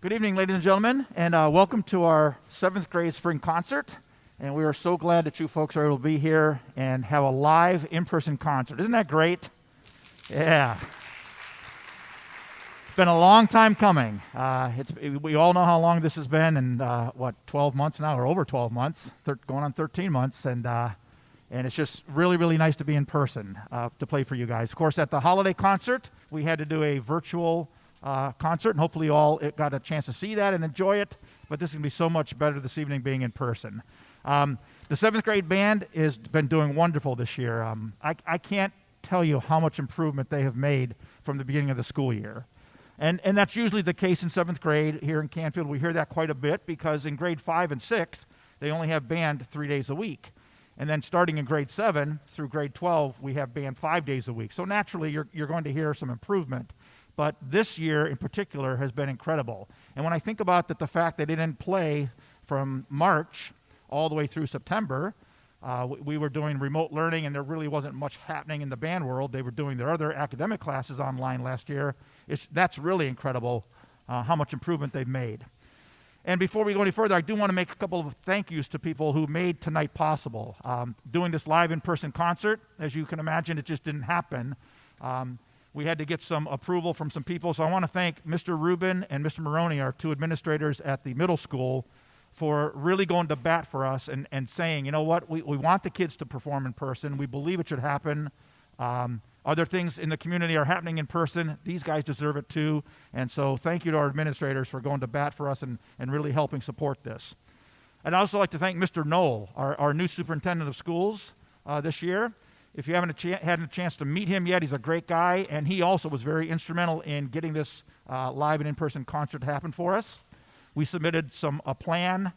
Good evening, ladies and gentlemen, and welcome to our 7th grade spring concert. And we are so glad that you folks are able to be here and have a live in-person concert. Isn't that great? Yeah. It's been a long time coming. We all know how long this has been, and 12 months now, or over 12 months, going on 13 months, and it's just really, really nice to be in person to play for you guys. Of course, at the holiday concert, we had to do a virtual concert, and hopefully you all got a chance to see that and enjoy it, but this is going to be so much better this evening being in person. The 7th grade band has been doing wonderful this year. I can't tell you how much improvement they have made from the beginning of the school year. And that's usually the case in 7th grade here in Canfield. We hear that quite a bit because in grade 5 and 6, they only have band 3 days a week. And then starting in grade 7 through grade 12, we have band 5 days a week. So naturally, you're going to hear some improvement. But this year in particular has been incredible. And when I think about the fact that they didn't play from March all the way through September, we were doing remote learning and there really wasn't much happening in the band world. They were doing their other academic classes online last year. That's really incredible how much improvement they've made. And before we go any further, I do want to make a couple of thank yous to people who made tonight possible. Doing this live in-person concert, as you can imagine, it just didn't happen. We had to get some approval from some people, so I want to thank Mr. Rubin and Mr. Maroney, our 2 administrators at the middle school, for really going to bat for us and saying, you know what, we want the kids to perform in person. We believe it should happen. Other things in the community are happening in person. These guys deserve it too. And so thank you to our administrators for going to bat for us and really helping support this. I'd also like to thank Mr. Knoll, our new superintendent of schools this year. If you haven't had a chance to meet him yet, he's a great guy, and he also was very instrumental in getting this live and in-person concert happen for us. We submitted a plan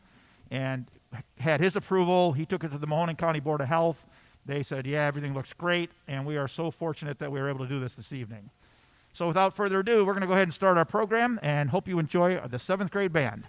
and had his approval. He took it to the Mahoning County Board of Health. They said, yeah, everything looks great, and we are so fortunate that we were able to do this evening. So without further ado, we're going to go ahead and start our program, and hope you enjoy the 7th grade band.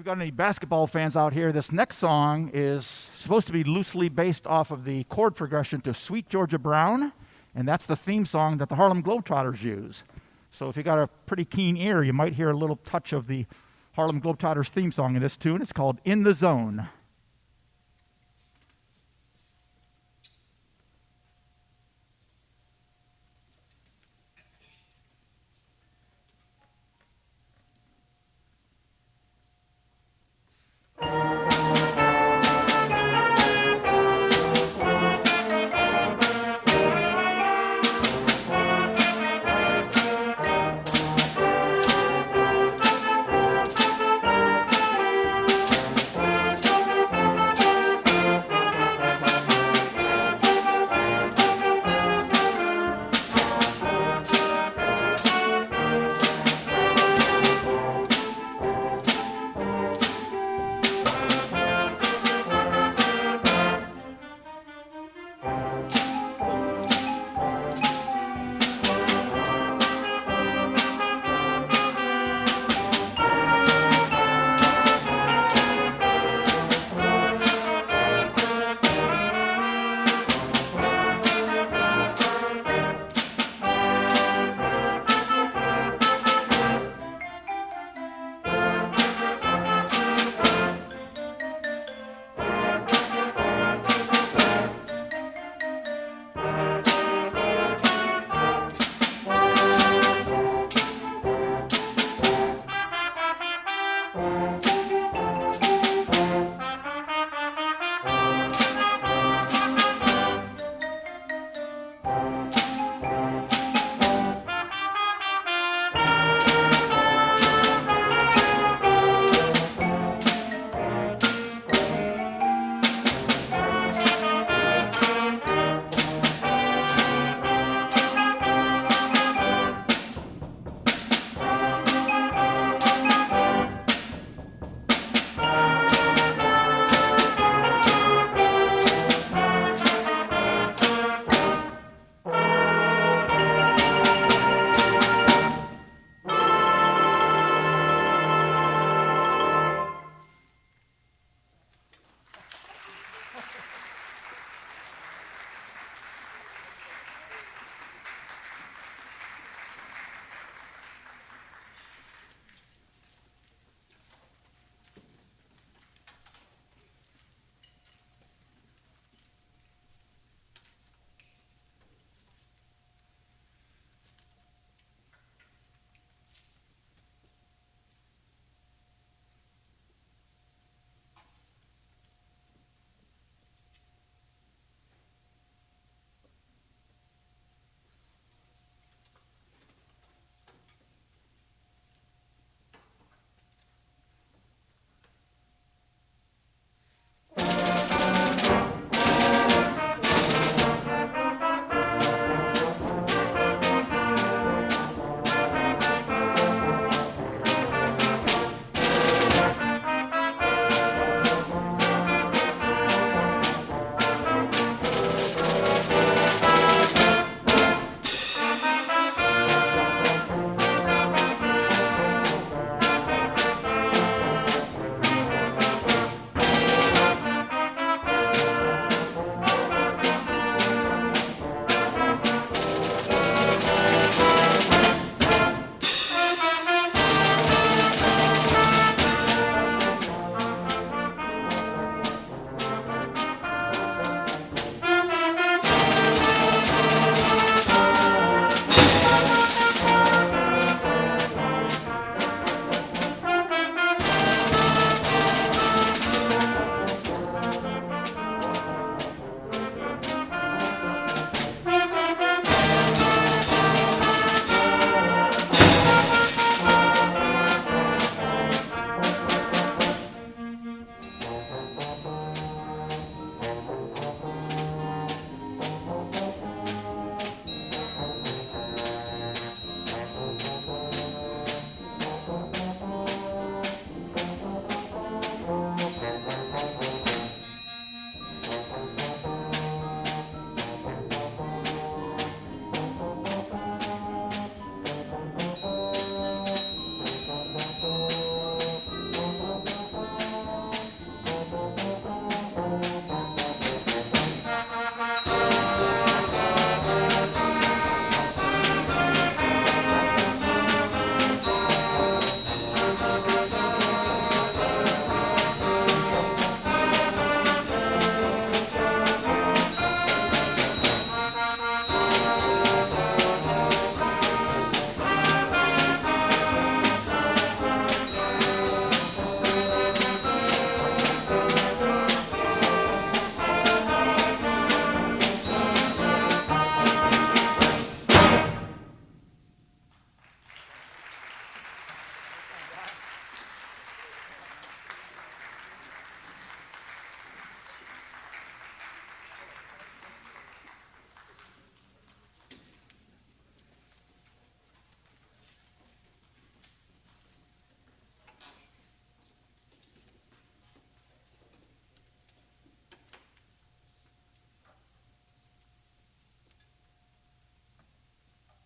got any basketball fans out here, this next song is supposed to be loosely based off of the chord progression to Sweet Georgia Brown, and that's the theme song that the Harlem Globetrotters use. So if you got a pretty keen ear, you might hear a little touch of the Harlem Globetrotters theme song in this tune. It's called In the Zone.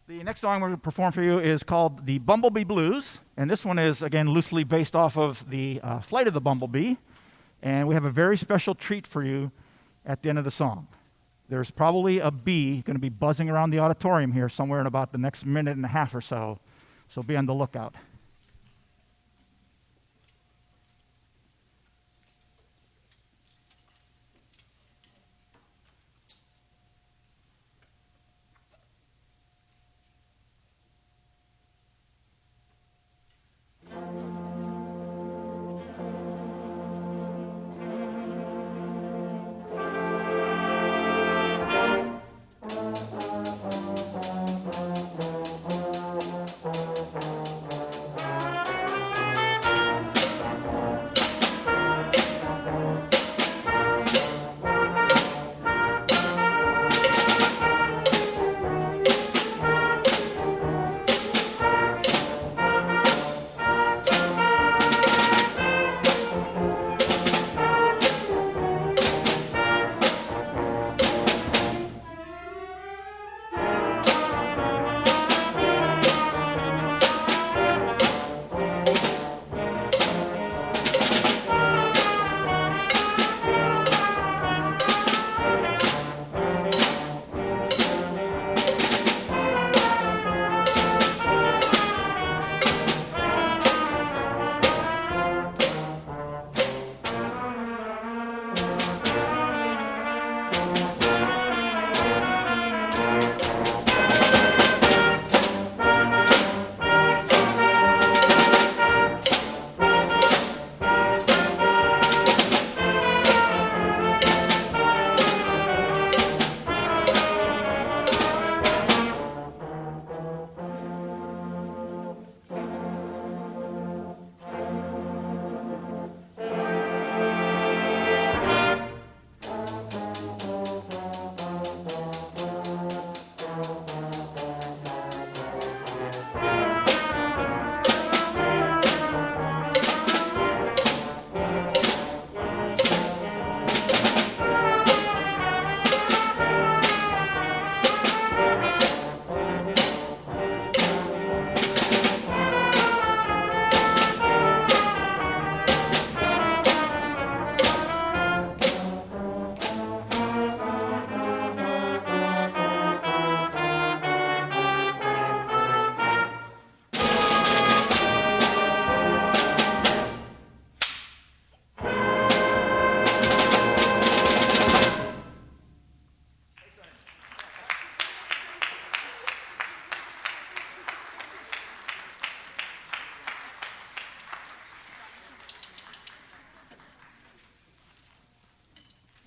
The next song we're going to perform for you is called the Bumblebee Blues, and this one is, again, loosely based off of the flight of the Bumblebee, and we have a very special treat for you at the end of the song. There's probably a bee going to be buzzing around the auditorium here somewhere in about the next minute and a half or so be on the lookout.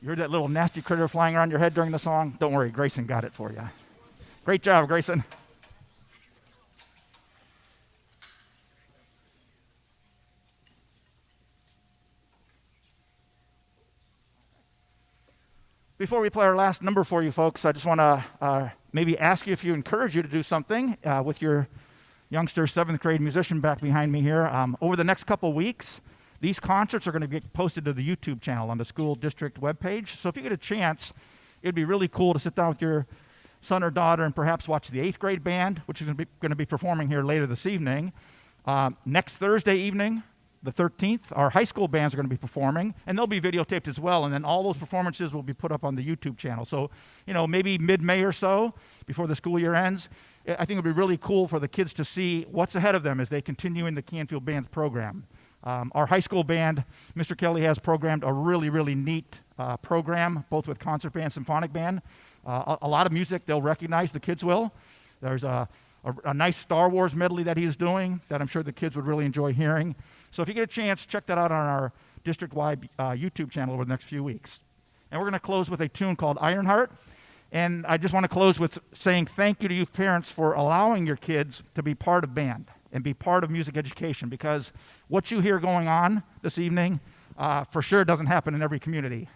You heard that little nasty critter flying around your head during the song? Don't worry, Grayson got it for you. Great job, Grayson. Before we play our last number for you folks, I just want to maybe ask you if you encourage you to do something with your youngster 7th grade musician back behind me here. Over the next couple weeks, these concerts are going to get posted to the YouTube channel on the school district webpage. So if you get a chance, it'd be really cool to sit down with your son or daughter and perhaps watch the 8th grade band, which is going to be performing here later this evening. Next Thursday evening, the 13th, our high school bands are going to be performing, and they'll be videotaped as well, and then all those performances will be put up on the YouTube channel. So, maybe mid-May or so, before the school year ends, I think it'll be really cool for the kids to see what's ahead of them as they continue in the Canfield Band's program. Our high school band, Mr. Kelly has programmed a really, really neat program, both with concert band, symphonic band. A lot of music they'll recognize, the kids will. There's a nice Star Wars medley that he's doing that I'm sure the kids would really enjoy hearing. So if you get a chance, check that out on our district-wide YouTube channel over the next few weeks. And we're going to close with a tune called Ironheart. And I just want to close with saying thank you to you parents for allowing your kids to be part of band and be part of music education, because what you hear going on this evening for sure doesn't happen in every community.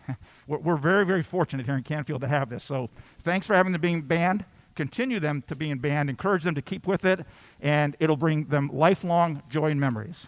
We're very, very fortunate here in Canfield to have this. So thanks for having them being band. Continue them to be in band. Encourage them to keep with it, and it'll bring them lifelong joy and memories.